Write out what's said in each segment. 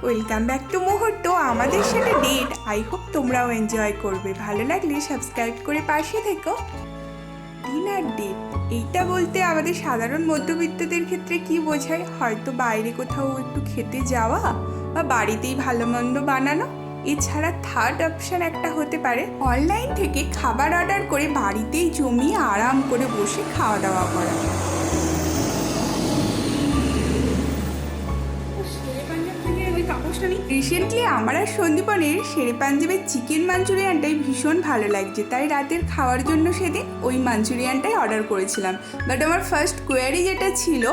Welcome back to মুহূর্ত। আমাদের সাথে ডেট। আই হোপ তোমরাও এনজয় করবে। ভালো লাগলে সাবস্ক্রাইব করে পাশে থেকো। ডিনার ডেট এইটা বলতে আমাদের সাধারণ মধ্যবিত্তদের ক্ষেত্রে কি বোঝায়? হয়তো বাইরে কোথাও একটু খেতে যাওয়া বা বাড়িতেই ভালো মন্দ বানানো। এছাড়া থার্ড অপশান একটা হতে পারে অনলাইন থেকে খাবার অর্ডার করে বাড়িতেই জমিয়ে আরাম করে বসে খাওয়া দাওয়া করা। রিসেন্টলি আমার আর সন্দীপনের শেরে পাঞ্জাবের চিকেন মাঞ্চুরিয়ানটাই ভীষণ ভালো লাগছে, তাই রাতের খাওয়ার জন্য সেদিন ওই মাঞ্চুরিয়ানটাই অর্ডার করেছিলাম। বাট আমার ফার্স্ট কোয়ারি যেটা ছিল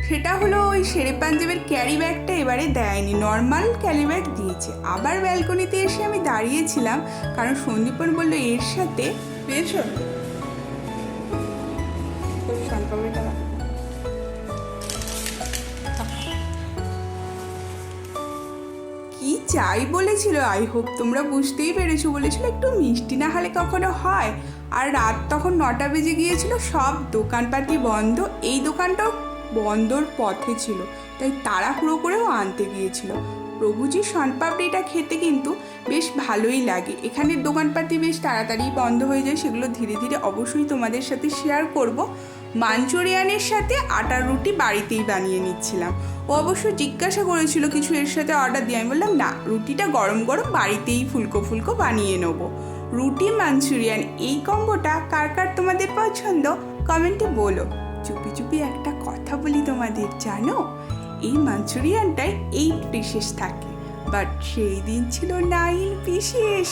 সেটা হলো ওই শেরে পাঞ্জাবের ক্যারি ব্যাগটা এবারে দেয়নি, নর্মাল ক্যারি ব্যাগ দিয়েছে। আবার ব্যালকনিতে এসে আমি দাঁড়িয়েছিলাম, কারণ সন্দীপন বললো এর সাথে পেয়েছ কি চাই বলেছিল। আই হোপ তোমরা বুঝতেই পেরেছো। বলেছিল একটু মিষ্টি না হলে কখনো হয়। আর রাত তখন 9টা বেজে গিয়েছিল, সব দোকানপাটি বন্ধ। এই দোকানটাও বন্ধর পথে ছিল, তাই তাড়াহুড়ো করেও আনতে গিয়েছিল। প্রভুজির শনপাপড়িটা খেতে কিন্তু বেশ ভালোই লাগে। এখানের দোকানপাতি বেশ তাড়াতাড়ি বন্ধ হয়ে যায়, সেগুলো ধীরে ধীরে অবশ্যই তোমাদের সাথে শেয়ার করব। মাঞ্চুরিয়ানের সাথে আটার রুটি বাড়িতেই বানিয়ে নিচ্ছিলাম। ও অবশ্য জিজ্ঞাসা করেছিল কিছু এর সাথে অর্ডার দিয়ে। আমি বললাম না, রুটিটা গরম গরম বাড়িতেই ফুলকো ফুলকো বানিয়ে নেবো। রুটি মাঞ্চুরিয়ান এই কম্বোটা কার কার তোমাদের পছন্দ কমেন্টে বলো। চুপি চুপি একটা কথা বলি তোমাদের, জানো এই মাঞ্চুরিয়ানটায় 8 পিসেস থাকে, বাট সেই দিন ছিল 9 পিসেস।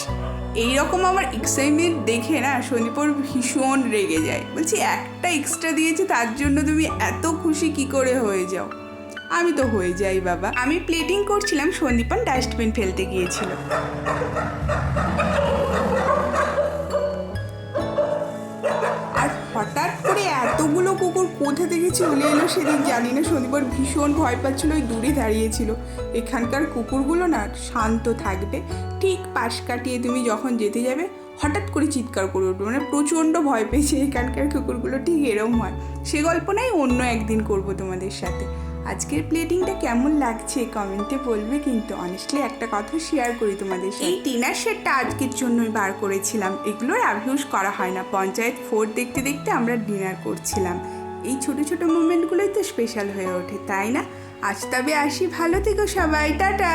এইরকম আমার এক্সাইটমেন্ট দেখে না সন্দীপর ভীষণ রেগে যায়। বলছি একটা এক্সট্রা দিয়েছে তার জন্য তুমি এত খুশি কি করে হয়ে যাও? আমি তো হয়ে যাই বাবা। আমি প্লেটিং করছিলাম, সন্দীপন ডাস্টবিন ফেলতে গিয়েছিল। আর হঠাৎ করে এতগুলো কুকুর কোথা থেকে চলে এলো সেদিন জানি না। সন্দীপন ভীষণ ভয় পাচ্ছিল, ওই দূরে দাঁড়িয়েছিল। এখানকার কুকুরগুলো না শান্ত থাকবে, ঠিক পাশ কাটিয়ে তুমি যখন যেতে যাবে হঠাৎ করে চিৎকার করে উঠবে, মানে প্রচণ্ড ভয় পেয়েছে। এখানকার কুকুরগুলো ঠিক এরম হয়। সে গল্প নাই অন্য একদিন করব তোমাদের সাথে। আজকের প্লেটিংটা কেমন লাগছে কমেন্টে বলবে কিন্তু। অনেস্টলি একটা কথা শেয়ার করি তোমাদের সাথে, এই ডিনার সেটটা আজকের জন্যই বার করেছিলাম। এগুলোর অ্যাভিউজ করা হয় না। পঞ্চায়েত 4 দেখতে দেখতে আমরা ডিনার করছিলাম। এই ছোটো ছোটো মুভমেন্টগুলোই তো স্পেশাল হয়ে ওঠে, তাই না? আজ তবে আসি, ভালো থেকো সবাই, টাটা।